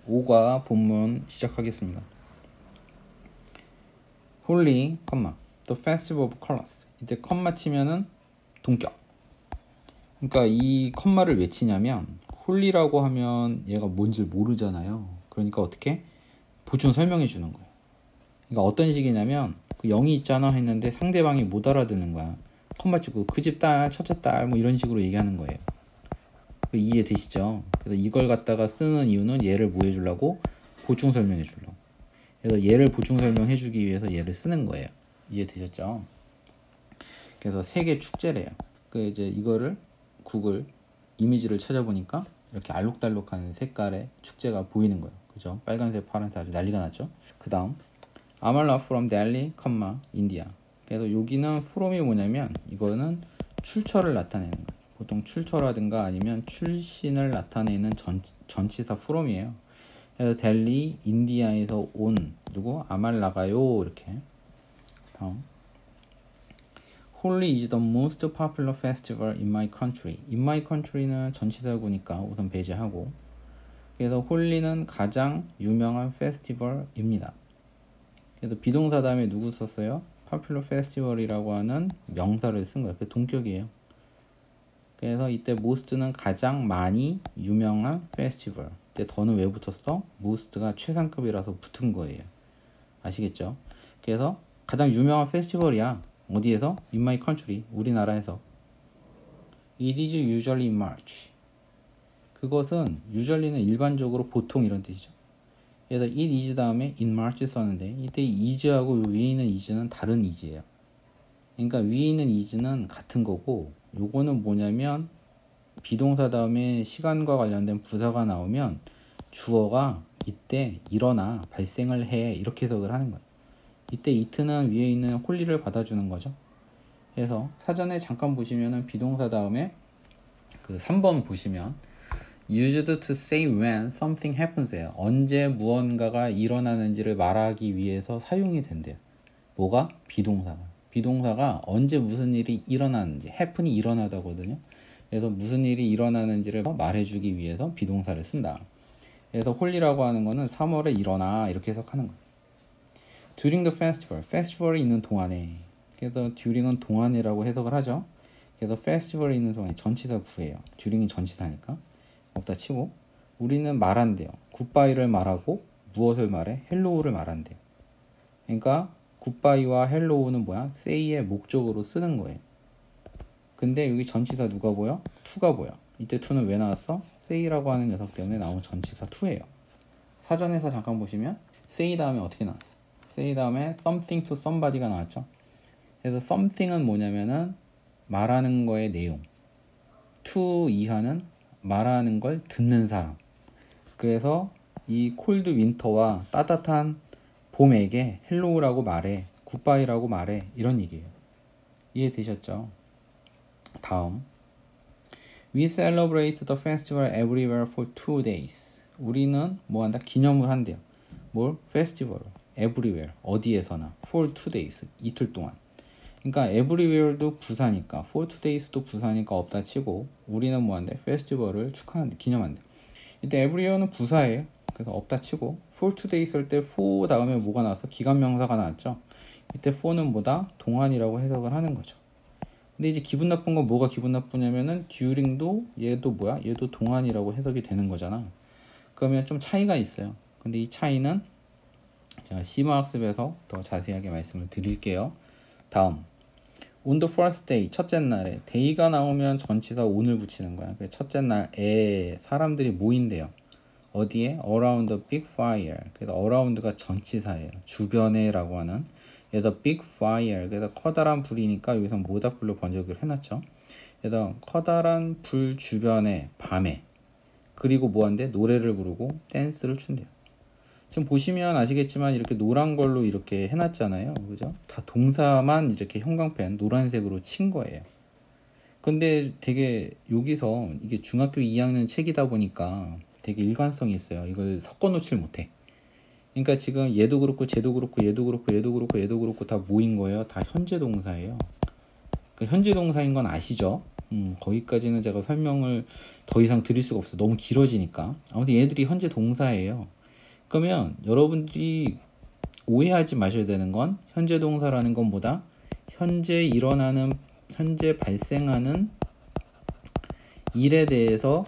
5과 본문 시작하겠습니다. Holy, the festival of colors. 이때 컴마 치면은 동격. 그러니까 이 컴마를 왜 치냐면 홀리라고 하면 얘가 뭔지 모르잖아요. 그러니까 어떻게? 보충 설명해 주는 거예요. 그러니까 어떤 식이냐면 그 0이 있잖아 했는데 상대방이 못 알아듣는 거야. 컴마 치고 그 집 딸, 첫째 딸 뭐 이런 식으로 얘기하는 거예요. 이해되시죠? 그래서 이걸 갖다가 쓰는 이유는 얘를 뭐 해주려고? 보충 설명해 주려고. 그래서 얘를 보충 설명해 주기 위해서 얘를 쓰는 거예요. 이해되셨죠? 그래서 세계 축제래요. 그 이제 이거를 구글 이미지를 찾아보니까 이렇게 알록달록한 색깔의 축제가 보이는 거예요. 그죠? 빨간색, 파란색 아주 난리가 났죠? 그 다음 아말라 from Delhi, India. 그래서 여기는 from이 뭐냐면 이거는 출처를 나타내는 거예요. 보통 출처라든가 아니면 출신을 나타내는 전치사 from이에요. 그래서 델리, 인디아에서 온 누구? 아말라가요. 이렇게. 다음. Holi is the most popular festival in my country. In my country는 전치사구니까 우선 배제하고. 그래서 홀리는 가장 유명한 페스티벌입니다. 그래서 비동사 다음에 누구 썼어요? popular festival이라고 하는 명사를 쓴 거예요. 그 동격이에요. 그래서 이때 most는 가장 많이 유명한 페스티벌. 이때 더는 왜 붙었어? most가 최상급이라서 붙은 거예요. 아시겠죠? 그래서 가장 유명한 페스티벌이야. 어디에서? In my country. 우리나라에서. It is usually in March. 그것은 usually는 일반적으로 보통 이런 뜻이죠. 그래서 it is 다음에 in March 썼는데 이때 is하고 위에 있는 is는 다른 is예요. 그러니까 위에 있는 is는 같은 거고 요거는 뭐냐면 비동사 다음에 시간과 관련된 부사가 나오면 주어가 이때 일어나 발생을 해 이렇게 해석을 하는 거예요. 이때 it는 위에 있는 홀리를 받아주는 거죠. 그래서 사전에 잠깐 보시면은 비동사 다음에 그 3번 보시면 used to say when something happens예요. 언제 무언가가 일어나는지를 말하기 위해서 사용이 된대요. 뭐가? 비동사가 언제 무슨 일이 일어나는지 happen이 일어나다거든요. 그래서 무슨 일이 일어나는지를 말해주기 위해서 비동사를 쓴다. 그래서 홀리라고 하는 거는 3월에 일어나 이렇게 해석하는 거예요. During the festival, 페스티벌이 있는 동안에. 그래서 during은 동안이라고 해석을 하죠. 그래서 페스티벌이 있는 동안에 전치사 구예요. during이 전치사니까 없다 치고 우리는 말한대요. 굿바이를 말하고 무엇을 말해? 헬로우를 말한대요. 그러니까 굿바이와 헬로우는 뭐야? say의 목적으로 쓰는 거예요. 근데 여기 전치사 누가 보여? to가 보여. 이때 to는 왜 나왔어? say라고 하는 녀석 때문에 나온 전치사 to예요. 사전에서 잠깐 보시면 say 다음에 어떻게 나왔어? say 다음에 something to somebody가 나왔죠. 그래서 something은 뭐냐면은 말하는 거의 내용. to 이하는 말하는 걸 듣는 사람. 그래서 이 콜드 윈터와 따뜻한 봄에게 헬로우라고 말해, 굿바이라고 말해 이런 얘기예요. 이해되셨죠? 다음 We celebrate the festival everywhere for 2 days. 우리는 뭐 한다? 기념을 한대요. 뭘? 페스티벌 everywhere 어디에서나 for 2 days 이틀 동안. 그러니까 everywhere도 부사니까 for 2 days도 부사니까 없다 치고 우리는 뭐 한대? 페스티벌을 축하한대, 기념한대. 이때 everywhere는 부사예요. 그래서 없다 치고 for 2 days 할 때 for 다음에 뭐가 나왔어? 기관 명사가 나왔죠. 이때 for는 뭐다? 동안이라고 해석을 하는 거죠. 근데 이제 기분 나쁜 건 뭐가 기분 나쁘냐면은 during도 얘도 뭐야? 얘도 동안이라고 해석이 되는 거잖아. 그러면 좀 차이가 있어요. 근데 이 차이는 제가 심화학습에서 더 자세하게 말씀을 드릴게요. 다음 on the first day, 첫째 날에 day가 나오면 전치사 on을 붙이는 거야. 그래서 첫째 날에 사람들이 모인대요. 어디에? around the big fire. 그래서 around가 전치사예요. 주변에 라고 하는. 그래서 big fire. 그래서 커다란 불이니까 여기서 모닥불로 번역을 해놨죠. 그래서 커다란 불 주변에 밤에 그리고 뭐 한대? 노래를 부르고 댄스를 춘대요. 지금 보시면 아시겠지만 이렇게 노란 걸로 이렇게 해놨잖아요. 그죠? 다 동사만 이렇게 형광펜 노란색으로 친 거예요. 근데 되게 여기서 이게 중학교 2학년 책이다 보니까 되게 일관성이 있어요. 이걸 섞어 놓질 못해. 그러니까 지금 얘도 그렇고 쟤도 그렇고 얘도 그렇고 얘도 그렇고 얘도 그렇고 다 모인 거예요. 다 현재 동사예요. 그 현재 동사인 건 아시죠? 거기까지는 제가 설명을 더 이상 드릴 수가 없어요. 너무 길어지니까. 아무튼 얘들이 현재 동사예요. 그러면 여러분들이 오해하지 마셔야 되는 건 현재 동사라는 건 뭐다? 현재 발생하는 일에 대해서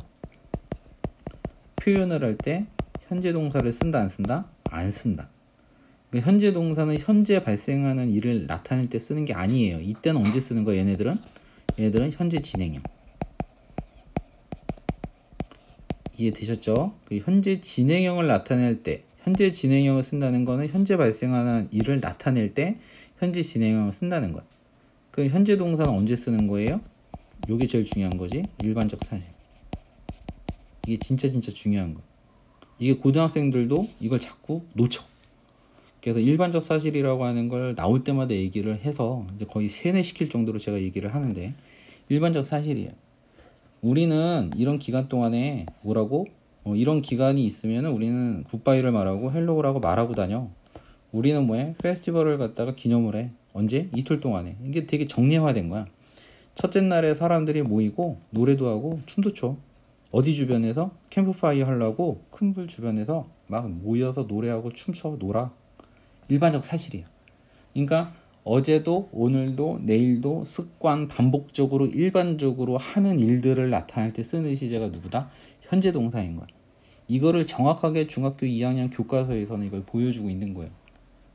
표현을 할 때 현재 동사를 쓴다 안 쓴다? 안 쓴다. 그러니까 현재 동사는 현재 발생하는 일을 나타낼 때 쓰는 게 아니에요. 이때는 언제 쓰는 거야? 얘네들은 현재 진행형. 이해되셨죠? 그 현재 진행형을 나타낼 때 현재 진행형을 쓴다는 거는 현재 발생하는 일을 나타낼 때 현재 진행형을 쓴다는 거야. 그 현재 동사는 언제 쓰는 거예요? 이게 제일 중요한 거지. 일반적 사실. 이게 진짜 중요한 거. 이게 고등학생들도 이걸 자꾸 놓쳐. 그래서 일반적 사실이라고 하는 걸 나올 때마다 얘기를 해서 이제 거의 세뇌시킬 정도로 제가 얘기를 하는데, 일반적 사실이에요. 우리는 이런 기간 동안에 뭐라고? 이런 기간이 있으면 우리는 굿바이를 말하고 헬로우라고 말하고 다녀. 우리는 뭐해? 페스티벌을 갖다가 기념을 해. 언제? 이틀 동안에. 이게 되게 정례화된 거야. 첫째 날에 사람들이 모이고 노래도 하고 춤도 춰. 어디 주변에서? 캠프파이어 하려고 큰 불 주변에서 막 모여서 노래하고 춤춰 놀아. 일반적 사실이야. 그러니까 어제도 오늘도 내일도 습관 반복적으로 일반적으로 하는 일들을 나타낼 때 쓰는 시제가 누구다? 현재 동사인 거야. 이거를 정확하게 중학교 2학년 교과서에서는 이걸 보여주고 있는 거예요.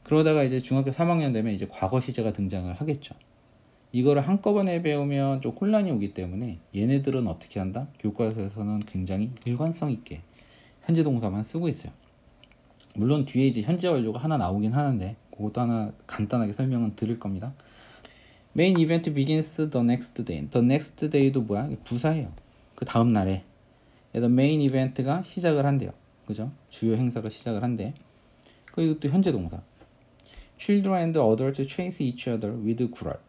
그러다가 이제 중학교 3학년 되면 이제 과거 시제가 등장을 하겠죠. 이거를 한꺼번에 배우면 좀 혼란이 오기 때문에 얘네들은 어떻게 한다? 교과서에서는 굉장히 일관성 있게 현재 동사만 쓰고 있어요. 물론 뒤에 이제 현재 완료가 하나 나오긴 하는데 그것도 하나 간단하게 설명은 드릴 겁니다. Main event begins the next day. The next day도 뭐야? 부사예요. 그 다음 날에. The main event가 시작을 한대요. 그죠? 주요 행사가 시작을 한대. 그리고 또 현재 동사. Children and adults chase each other with 구랄.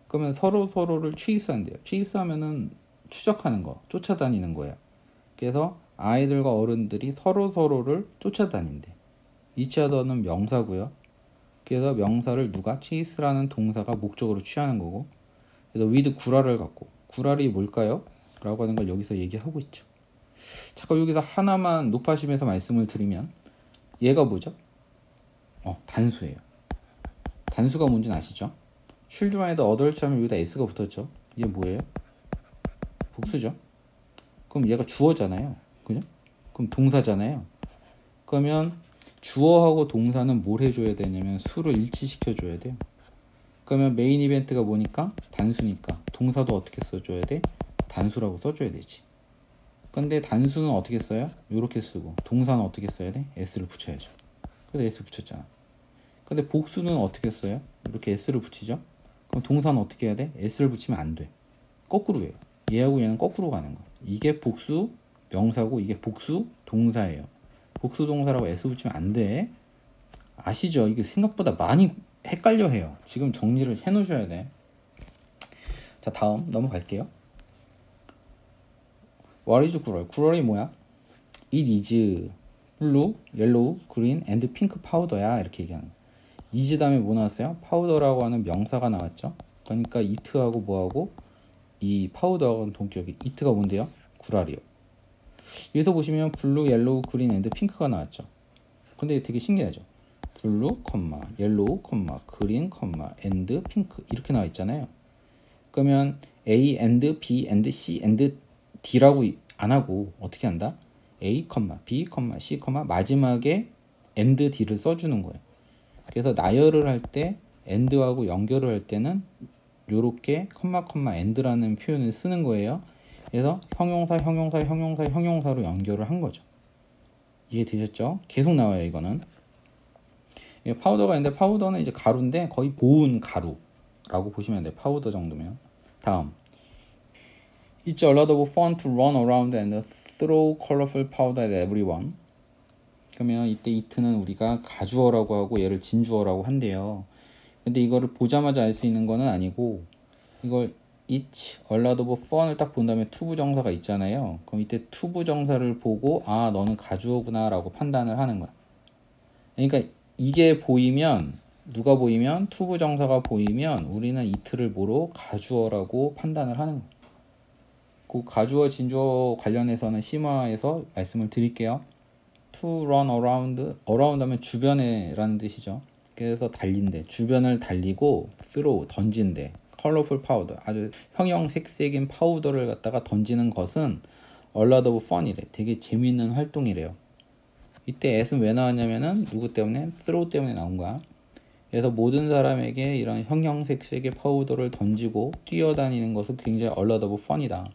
그러면 서로를 chase한대요. chase하면은 추적하는 거, 쫓아다니는 거예요. 그래서 아이들과 어른들이 서로를 쫓아다닌대. each other는 명사고요. 그래서 명사를 누가? chase라는 동사가 목적으로 취하는 거고, 그래서 with 구랄을 갖고, 구랄이 뭘까요? 라고 하는 걸 여기서 얘기하고 있죠. 잠깐 여기서 하나만 높아심에서 말씀을 드리면 얘가 뭐죠? 단수예요. 단수가 뭔지는 아시죠? children에도 adult 하면 여기다 s가 붙었죠. 얘 뭐예요? 복수죠. 그럼 얘가 주어잖아요. 그죠? 그럼 동사잖아요. 그러면 주어하고 동사는 뭘 해줘야 되냐면 수를 일치시켜줘야 돼요. 그러면 메인 이벤트가 뭐니까? 단수니까 동사도 어떻게 써줘야 돼? 단수라고 써줘야 되지. 근데 단수는 어떻게 써요? 이렇게 쓰고 동사는 어떻게 써야 돼? s를 붙여야죠. 그래서 s 붙였잖아. 근데 복수는 어떻게 써요? 이렇게 s를 붙이죠. 그럼 동사는 어떻게 해야 돼? s를 붙이면 안 돼. 거꾸로 해요. 얘하고 얘는 거꾸로 가는 거야. 이게 복수 명사고 이게 복수 동사예요. 복수 동사라고 s 붙이면 안 돼. 아시죠? 이게 생각보다 많이 헷갈려 해요. 지금 정리를 해 놓으셔야 돼. 자, 다음 넘어갈게요. What is 구럴? 구럴이 뭐야? It is blue, yellow, green, and pink powder야. 이렇게 얘기하는 거야. is 다음에 뭐 나왔어요? 파우더라고 하는 명사가 나왔죠. 그러니까 it하고 뭐하고 이 파우더하고는 동격이 it가 뭔데요? 구랄이요. 여기서 보시면 블루, 옐로우, 그린, 앤드 핑크가 나왔죠. 근데 되게 신기하죠. 블루, 옐로우, 그린, 앤드 핑크 이렇게 나와 있잖아요. 그러면 A, 앤드 B, 앤드 C, 앤드 D라고 안 하고 어떻게 한다? A, B, C, 마지막에 앤드 D를 써주는 거예요. 그래서 나열을 할 때 앤드하고 연결을 할 때는 요렇게 앤드라는 표현을 쓰는 거예요. 그래서 형용사로 연결을 한 거죠. 이해되셨죠? 계속 나와요, 이거는. 파우더가 있는데 파우더는 이제 가루인데 거의 보온 가루라고 보시면 돼요. 파우더 정도면. 다음. It's a lot of fun to run around and throw colorful powder at everyone. 그러면 이때 it는 우리가 가주어라고 하고 얘를 진주어라고 한대요. 근데 이거를 보자마자 알 수 있는 거는 아니고 이걸 it's a lot of fun을 딱 본 다음에 투부정사가 있잖아요. 그럼 이때 투부정사를 보고 아 너는 가주어구나 라고 판단을 하는 거야. 그러니까 이게 보이면 누가 보이면 투부정사가 보이면 우리는 it를 뭐로 가주어라고 판단을 하는 거야. 그 가주어 진주어 관련해서는 심화해서 말씀을 드릴게요. to run around, around 하면 주변에라는 뜻이죠. 그래서 달린대. 주변을 달리고 throw, 던진대. colorful powder, 아주 형형색색인 파우더를 갖다가 던지는 것은 a lot of fun이래. 되게 재미있는 활동이래요. 이때 at은 왜 나왔냐면은 누구 때문에? throw 때문에 나온 거야. 그래서 모든 사람에게 이런 형형색색의 파우더를 던지고 뛰어다니는 것은 굉장히 a lot of fun이다.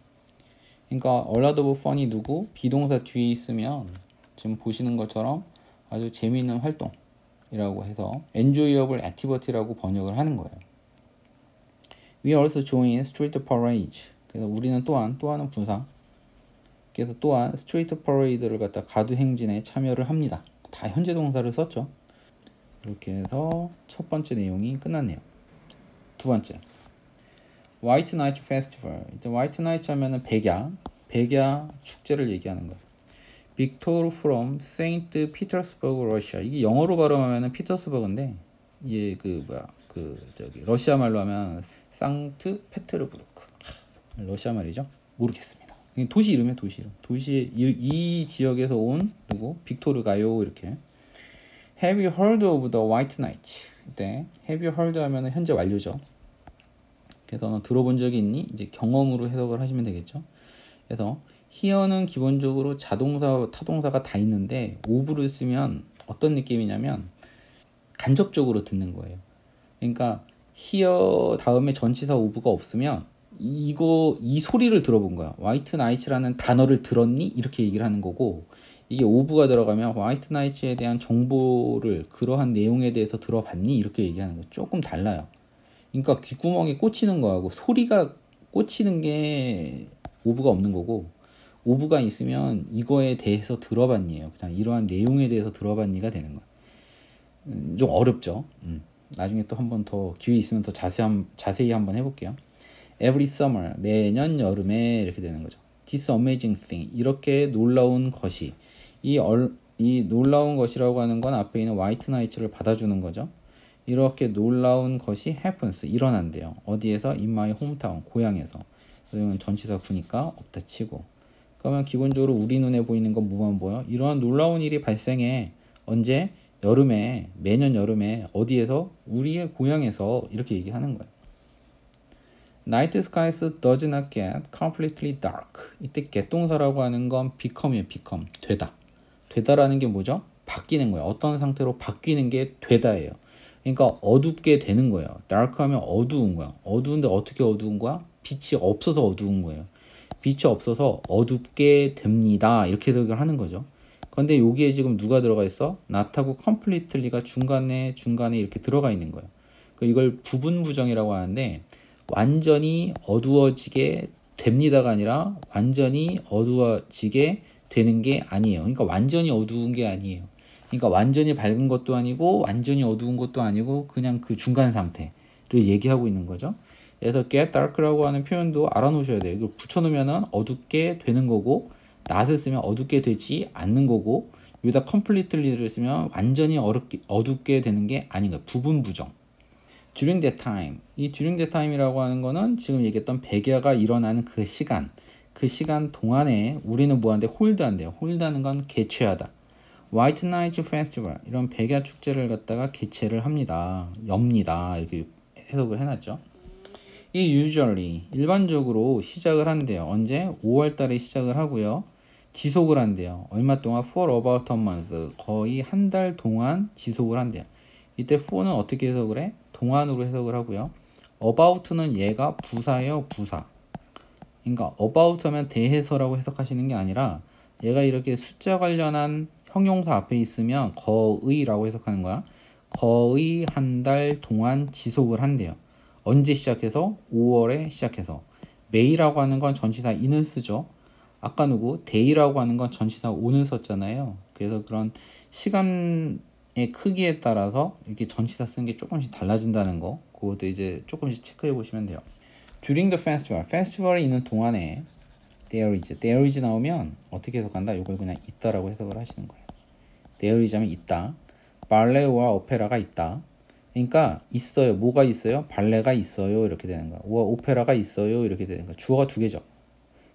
그러니까 a lot of fun이 누구? 비동사 뒤에 있으면 지금 보시는 것처럼 아주 재미있는 활동이라고 해서 enjoyable activity라고 번역을 하는 거예요. We also join street parades. 그래서 우리는 또한 부사. 그래서 또한 street parade를 갖다 가두 행진에 참여를 합니다. 다 현재 동사를 썼죠. 이렇게 해서 첫 번째 내용이 끝났네요. 두 번째, White Night Festival. 이제 White Night 하면은 백야 축제를 얘기하는 거예요. Victor from Saint Petersburg, Russia. 이게 영어로 발음하면은 피터스버그인데 이게 러시아 말로 하면 상트 페테르부르크. 러시아 말이죠. 모르겠습니다. 도시 이름이에요. 도시 이 지역에서 온 누구? 빅토르가요. 이렇게. Have you heard of the White Night? 이때 Have you heard 하면은 현재 완료죠. 그래서 너 들어본 적이 있니? 이제 경험으로 해석을 하시면 되겠죠. 그래서 here는 기본적으로 자동사, 타동사가 다 있는데 of를 쓰면 어떤 느낌이냐면 간접적으로 듣는 거예요. 그러니까 hear 다음에 전치사 of가 없으면 이 소리를 들어본 거야. White Night라는 단어를 들었니? 이렇게 얘기를 하는 거고, 이게 of가 들어가면 White Night에 대한 정보를, 그러한 내용에 대해서 들어봤니? 이렇게 얘기하는 거예요. 조금 달라요. 그러니까 귓구멍에 꽂히는 거하고 소리가 꽂히는 게 of가 없는 거고, of가 있으면 이거에 대해서 들어봤니예요. 그냥 이러한 내용에 대해서 들어봤니가 되는 거예요. 좀 어렵죠. 나중에 또 한 번 더 기회 있으면 더 자세히 한번 해볼게요. Every summer, 매년 여름에 이렇게 되는 거죠. This amazing thing, 이렇게 놀라운 것이, 이 놀라운 것이라고 하는 건 앞에 있는 White Night를 받아주는 거죠. 이렇게 놀라운 것이 happens, 일어난대요. 어디에서? In my hometown, 고향에서. 그러면 전치사 구니까 없다 치고. 그러면 기본적으로 우리 눈에 보이는 건 뭐만 보여? 이러한 놀라운 일이 발생해. 언제? 여름에, 매년 여름에. 어디에서? 우리의 고향에서. 이렇게 얘기하는 거예요. Night skies does not get completely dark. 이때 get동사라고 하는 건 become이에요. become, 되다라는 게 뭐죠? 바뀌는 거예요. 어떤 상태로 바뀌는 게 되다예요. 그러니까 어둡게 되는 거예요. dark 하면 어두운 거야. 어두운데 어떻게 어두운 거야? 빛이 없어서 어두운 거예요. 빛이 없어서 어둡게 됩니다. 이렇게 해석을 하는 거죠. 근데 여기에 지금 누가 들어가 있어? not하고 completely가 중간에 이렇게 들어가 있는 거예요. 이걸 부분 부정이라고 하는데, 완전히 어두워지게 됩니다가 아니라 완전히 어두워지게 되는 게 아니에요. 그러니까 완전히 어두운 게 아니에요. 그러니까 완전히 밝은 것도 아니고 완전히 어두운 것도 아니고 그냥 그 중간 상태를 얘기하고 있는 거죠. 그래서 get dark라고 하는 표현도 알아놓으셔야 돼요. 이걸 붙여놓으면 어둡게 되는 거고, not을 쓰면 어둡게 되지 않는 거고, 여기다 completely를 쓰면 완전히 어둡게 되는 게 아닌 거예요. 부분 부정. during that time. 이 during that time이라고 하는 거는 지금 얘기했던 백야가 일어나는 그 시간 동안에 우리는 뭐 하는데? 홀드한대요. 홀드하는 건 개최하다. White Night Festival, 이런 백야 축제를 갖다가 개최를 합니다. 엽니다. 이렇게 해석을 해놨죠. 이 usually, 일반적으로 시작을 한대요. 언제? 5월 달에 시작을 하고요. 지속을 한대요. 얼마 동안? For about a month. 거의 한 달 동안 지속을 한대요. 이때 for는 어떻게 해석을 해? 동안으로 해석을 하고요. about는 얘가 부사예요. 부사. 그러니까 about 하면 대해서라고 해석하시는 게 아니라 얘가 이렇게 숫자 관련한 형용사 앞에 있으면 거의라고 해석하는 거야. 거의 한 달 동안 지속을 한대요. 언제 시작해서? 5월에 시작해서. may라고 하는 건 전치사 in을 쓰죠. 아까 day라고 하는 건 전치사 on을 썼잖아요. 그래서 그런 시간의 크기에 따라서 이렇게 전치사 쓰는 게 조금씩 달라진다는 거, 그것도 이제 조금씩 체크해 보시면 돼요. During the festival, 페스티벌이 있는 동안에 there is 나오면 어떻게 해석한다? 이걸 그냥 있다라고 해석을 하시는 거예요. there is 하면 있다. 발레와 오페라가 있다. 그러니까 있어요. 뭐가 있어요? 발레가 있어요. 이렇게 되는 거야. 오페라가 있어요. 이렇게 되는 거야. 주어가 두 개죠.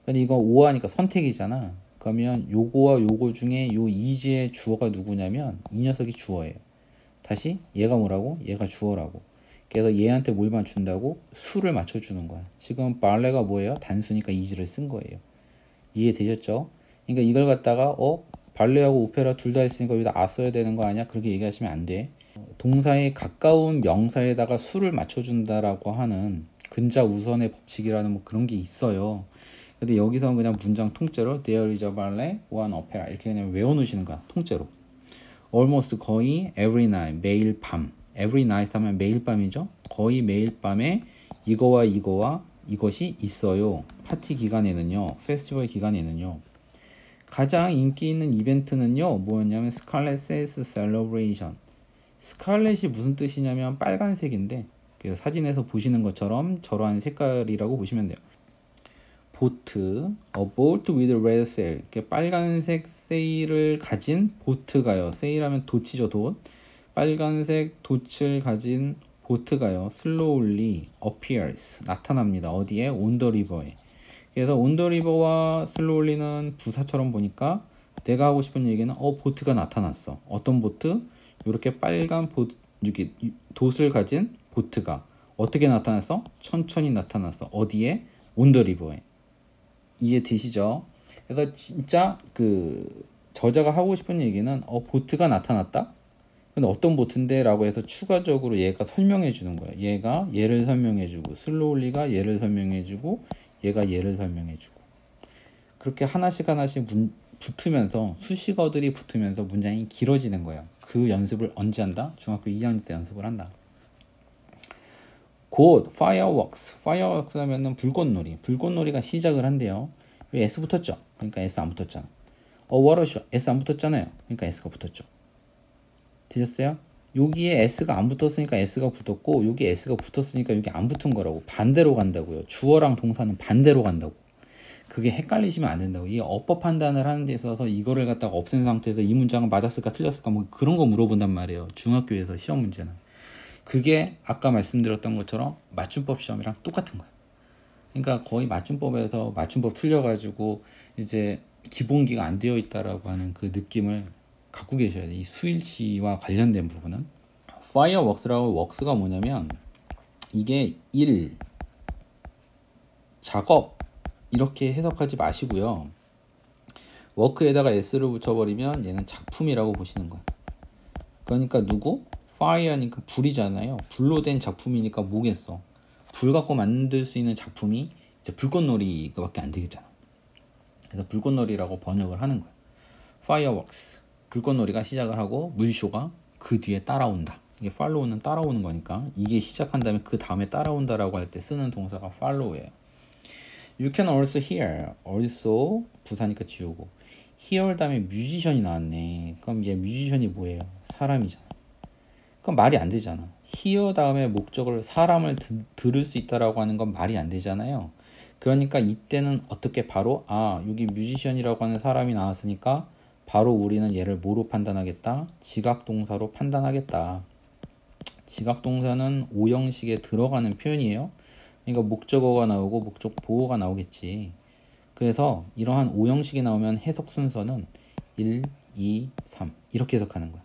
근데 이거 오하니까 선택이잖아. 그러면 요거와 요거 중에 요 is의 주어가 누구냐면 이 녀석이 주어예요. 다시 얘가 뭐라고? 얘가 주어라고. 그래서 얘한테 뭘 맞춘다고? 수를 맞춰주는 거야. 지금 발레가 뭐예요? 단수니까 is를 쓴 거예요. 이해되셨죠? 그러니까 이걸 갖다가 발레하고 오페라 둘 다 있으니까 여기다 아 써야 되는 거 아니야? 그렇게 얘기하시면 안 돼. 동사에 가까운 명사에다가 수를 맞춰준다라고 하는 근자 우선의 법칙이라는 뭐 그런 게 있어요. 근데 여기서 그냥 문장 통째로 There is a ballet, one opera 이렇게 그냥 외워놓으시는 거야. 통째로. Almost 거의 every night 매일 밤. every night 하면 매일 밤이죠. 거의 매일 밤에 이거와 이거와 이것이 있어요. 파티 기간에는요. 페스티벌 기간에는요. 가장 인기 있는 이벤트는요. 뭐였냐면 스칼렛 세일스 셀러브레이션. 스칼렛이 무슨 뜻이냐면 빨간색인데 그래서 사진에서 보시는 것처럼 저러한 색깔이라고 보시면 돼요. 보트, a boat with red sail. 이렇게 빨간색 세일을 가진 보트가요. 세일하면 돛이죠, 돛. 빨간색 돛을 가진 보트가요. slowly appears. 나타납니다. 어디에? on the river에. 그래서 on the river와 slowly는 부사처럼 보니까 내가 하고 싶은 얘기는 보트가 나타났어. 어떤 보트? 이렇게 빨간 이렇게 돛을 가진 보트가 어떻게 나타났어? 천천히 나타났어. 어디에? on the river에. 이해되시죠? 그래서 진짜 그 저자가 하고 싶은 얘기는 보트가 나타났다? 근데 어떤 보트인데? 라고 해서 추가적으로 얘가 설명해 주는 거야. 얘가 얘를 설명해 주고 슬로울리가 얘를 설명해 주고 얘가 얘를 설명해 주고 그렇게 하나씩 붙으면서 수식어들이 붙으면서 문장이 길어지는 거예요. 그 연습을 언제 한다? 중학교 2학년 때 연습을 한다. 곧 fireworks 하면은 불꽃놀이가 시작을 한대요. 왜 S 붙었죠? 그러니까 S 안 붙었잖아. what a show S 안 붙었잖아요. 그러니까 S가 붙었죠. 되셨어요? 여기에 S가 안 붙었으니까 S가 붙었고 여기 S가 붙었으니까 여기 안 붙은 거라고. 반대로 간다고요. 주어랑 동사는 반대로 간다고. 그게 헷갈리시면 안 된다고. 이 어법 판단을 하는 데 있어서 이거를 갖다가 없앤 상태에서 이 문장은 맞았을까 틀렸을까 뭐 그런 거 물어본단 말이에요. 중학교에서 시험 문제는. 그게 아까 말씀드렸던 것처럼 맞춤법 시험이랑 똑같은 거야. 그러니까 거의 맞춤법에서 맞춤법 틀려가지고 이제 기본기가 안 되어 있다라고 하는 그 느낌을 갖고 계셔야 돼. 이 수일치와 관련된 부분은. fireworks라고 works가 뭐냐면 이게 일, 작업 이렇게 해석하지 마시고요. work에다가 s를 붙여버리면 얘는 작품이라고 보시는 거야. 그러니까 누구? fire니까 불이잖아요. 불로 된 작품이니까 뭐겠어? 불 갖고 만들 수 있는 작품이 이제 불꽃놀이밖에 안 되겠잖아. 그래서 불꽃놀이라고 번역을 하는 거야. fireworks. 불꽃놀이가 시작을 하고 물쇼가 그 뒤에 따라온다. 이게 follow는 따라오는 거니까 이게 시작한 다음에 그 다음에 따라온다라고 할 때 쓰는 동사가 follow예요. You can also hear. also 부사니까 지우고 hear 다음에 뮤지션이 나왔네. 그럼 얘 뮤지션이 뭐예요? 사람이잖아. 그럼 말이 안 되잖아. hear 다음에 목적을 사람을 들을 수 있다라고 하는 건 말이 안 되잖아요. 그러니까 이때는 어떻게 바로 여기 뮤지션이라고 하는 사람이 나왔으니까 바로 우리는 얘를 뭐로 판단하겠다? 지각동사로 판단하겠다. 지각동사는 오형식에 들어가는 표현이에요. 그러니까 목적어가 나오고 목적 보어가 나오겠지. 그래서 이러한 오형식이 나오면 해석 순서는 1, 2, 3 이렇게 해석하는 거야.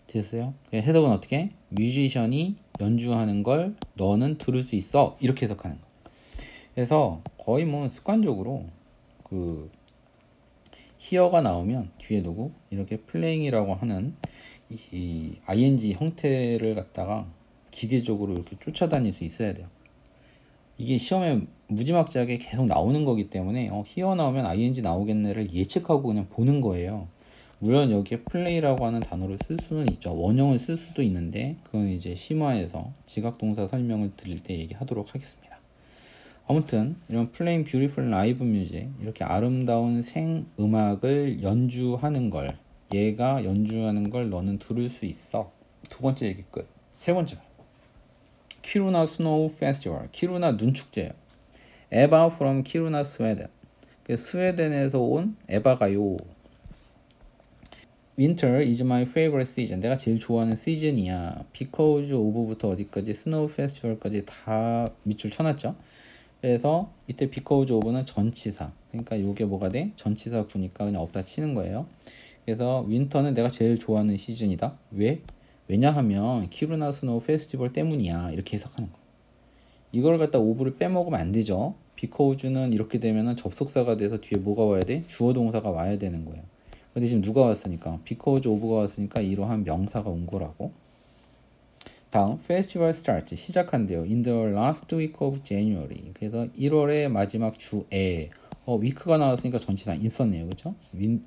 됐어요? 해석은 어떻게? 뮤지션이 연주하는 걸 너는 들을 수 있어. 이렇게 해석하는 거야. 그래서 거의 뭐 습관적으로 그 hear가 나오면 뒤에 누구? 이렇게 playing이라고 하는 이 ing 형태를 갖다가 기계적으로 이렇게 쫓아다닐 수 있어야 돼요. 이게 시험에 무지막지하게 계속 나오는 거기 때문에 hear 나오면 ing 나오겠네를 예측하고 그냥 보는 거예요. 물론 여기에 play라고 하는 단어를 쓸 수는 있죠. 원형을 쓸 수도 있는데 그건 이제 심화해서 지각동사 설명을 드릴 때 얘기하도록 하겠습니다. 아무튼 이런 playing beautiful live music 이렇게 아름다운 생음악을 연주하는 걸 얘가 연주하는 걸 너는 들을 수 있어. 두 번째 얘기 끝. 세 번째 키루나 스노우 페스티벌. 키루나 눈축제예요. 에바 from 키루나 스웨덴. 스웨덴에서 온 에바가요. Winter is my favorite season. 내가 제일 좋아하는 시즌이야. Because of부터 어디까지 스노우 페스티벌까지 다 밑줄 쳐놨죠. 그래서 이때 because of는 전치사. 그러니까 요게 뭐가 돼? 전치사 구니까 그냥 없다 치는 거예요. 그래서 윈터는 내가 제일 좋아하는 시즌이다. 왜? 왜냐하면 키루나 스노우 페스티벌 때문이야. 이렇게 해석하는 거야. 이걸 갖다 오브를 빼먹으면 안 되죠. because는 이렇게 되면은 접속사가 돼서 뒤에 뭐가 와야 돼? 주어 동사가 와야 되는 거예요. 근데 지금 누가 왔으니까 because of가 왔으니까 이러한 명사가 온 거라고. 다음 festival starts 시작한대요. In the last week of January. 그래서 1월의 마지막 주에 week가 나왔으니까 전치사 있었네요. 그죠?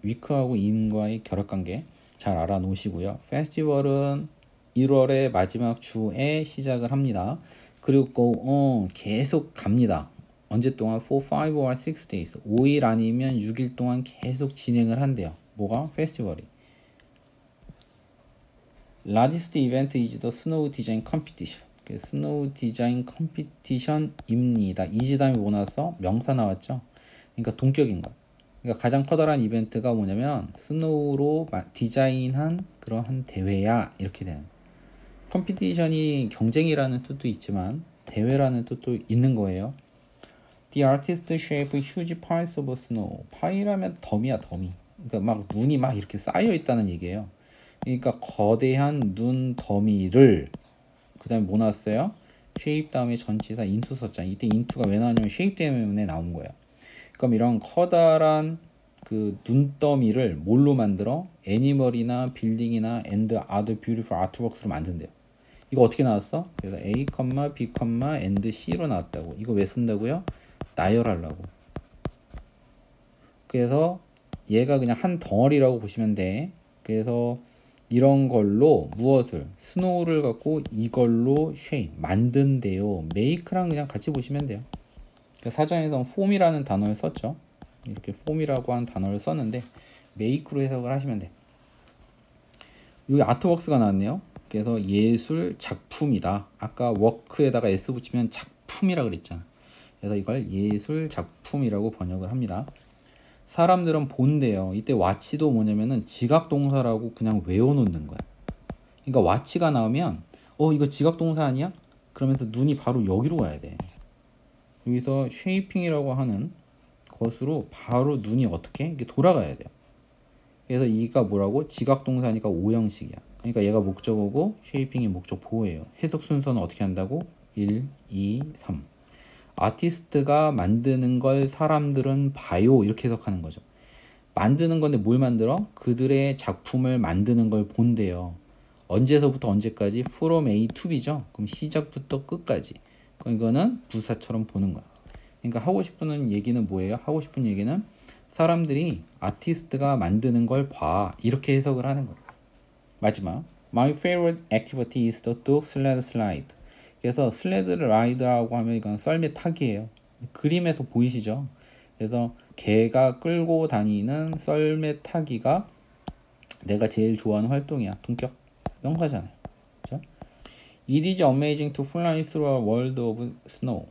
week하고 in과의 결합관계 잘 알아놓으시고요. festival은 1월의 마지막 주에 시작을 합니다. 그리고 계속 갑니다. 언제 동안? For 5 or 6 days. 5일 아니면 6일 동안 계속 진행을 한대요. 뭐가? 페스티벌이. Largest event is the snow design competition. 스노우 디자인 컴피티션입니다. 이지 다음에 뭐 나왔어? 명사 나왔죠? 그러니까 동격인 거야. 그러니까 가장 커다란 이벤트가 뭐냐면 스노우로 디자인한 그러한 대회야. 이렇게 되는. 컴피티션이 경쟁이라는 뜻도 있지만 대회라는 뜻도 있는 거예요. The artist shaped huge piles of snow. 파이라면 덤이야, 덤이. 그러니까 막 눈이 막 이렇게 쌓여 있다는 얘기예요. 그러니까 거대한 눈 더미를 그 다음에 뭐 나왔어요? shape 다음에 전치사 into 썼잖아. 이때 into가 왜 나왔냐면 shape 때문에 나온 거예요. 그럼 이런 커다란 그 눈더미를 뭘로 만들어? 애니멀이나 빌딩이나 and other beautiful artworks로 만든대요. 이거 어떻게 나왔어? 그래서 A, B, and C로 나왔다고. 이거 왜 쓴다고요? 나열하려고. 그래서 얘가 그냥 한 덩어리라고 보시면 돼. 그래서 이런 걸로 무엇을? 스노우를 갖고 이걸로 shape, 만든대요. make랑 그냥 같이 보시면 돼요. 사전에서 form이라는 단어를 썼죠. 이렇게 form이라고 하는 단어를 썼는데 make로 해석을 하시면 돼. 여기 아트웍스가 나왔네요. 그래서 예술 작품이다. 아까 work에다가 s 붙이면 작품이라 그랬잖아. 그래서 이걸 예술 작품이라고 번역을 합니다. 사람들은 본대요. 이때 watch도 뭐냐면은 지각 동사라고 그냥 외워놓는 거야. 그러니까 watch가 나오면 이거 지각 동사 아니야? 그러면서 눈이 바로 여기로 가야 돼. 여기서 shaping이라고 하는 것으로 바로 눈이 어떻게? 이게 돌아가야 돼요. 그래서 이가 뭐라고? 지각 동사니까 오형식이야. 그러니까 얘가 목적어고 shaping이 목적 보호예요. 해석 순서는 어떻게 한다고? 1, 2, 3. 아티스트가 만드는 걸 사람들은 봐요. 이렇게 해석하는 거죠. 만드는 건데 뭘 만들어? 그들의 작품을 만드는 걸 본대요. 언제서부터 언제까지? From A to B죠. 그럼 시작부터 끝까지. 그럼 이거는 부사처럼 보는 거야. 그러니까 하고 싶은 얘기는 뭐예요? 하고 싶은 얘기는 사람들이 아티스트가 만드는 걸 봐. 이렇게 해석을 하는 거예요. 마지막. My favorite activity is the dog sled slide. 그래서 슬레드 라이드라고 하면 이건 썰매 타기예요. 그림에서 보이시죠? 그래서 개가 끌고 다니는 썰매 타기가 내가 제일 좋아하는 활동이야. 동격 명사잖아요. 그렇죠? It is amazing to fly through a world of snow.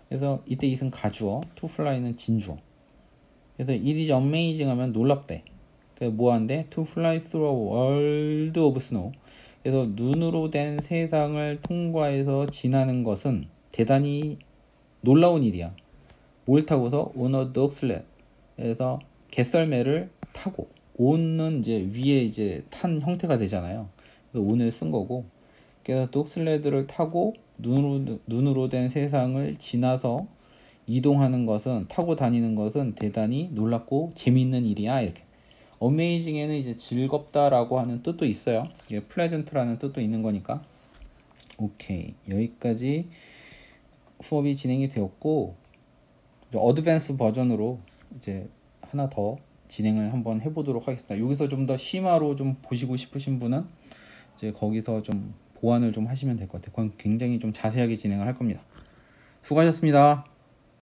그래서 이때 it은 가주어, to fly는 진주어. 그래서 it is amazing 하면 놀랍대. 그래서 뭐 한대? To fly through a world of snow. 그래서 눈으로 된 세상을 통과해서 지나는 것은 대단히 놀라운 일이야. 뭘 타고서? On a dog sled. 그래서 개썰매를 타고 on은 이제 위에 이제 탄 형태가 되잖아요. 그래서 on을 쓴 거고. 그래서 dog sled를 타고 눈으로 된 세상을 지나서 이동하는 것은 타고 다니는 것은 대단히 놀랍고 재미있는 일이야. 이렇게. 어메이징에는 이제 즐겁다라고 하는 뜻도 있어요. 이게 플레전트라는 뜻도 있는 거니까. 오케이. 여기까지 수업이 진행이 되었고 어드밴스 버전으로 이제 하나 더 진행을 한번 해보도록 하겠습니다. 여기서 좀 더 심화로 좀 보시고 싶으신 분은 이제 거기서 좀 보완을 좀 하시면 될 것 같아요. 그건 굉장히 좀 자세하게 진행을 할 겁니다. 수고하셨습니다.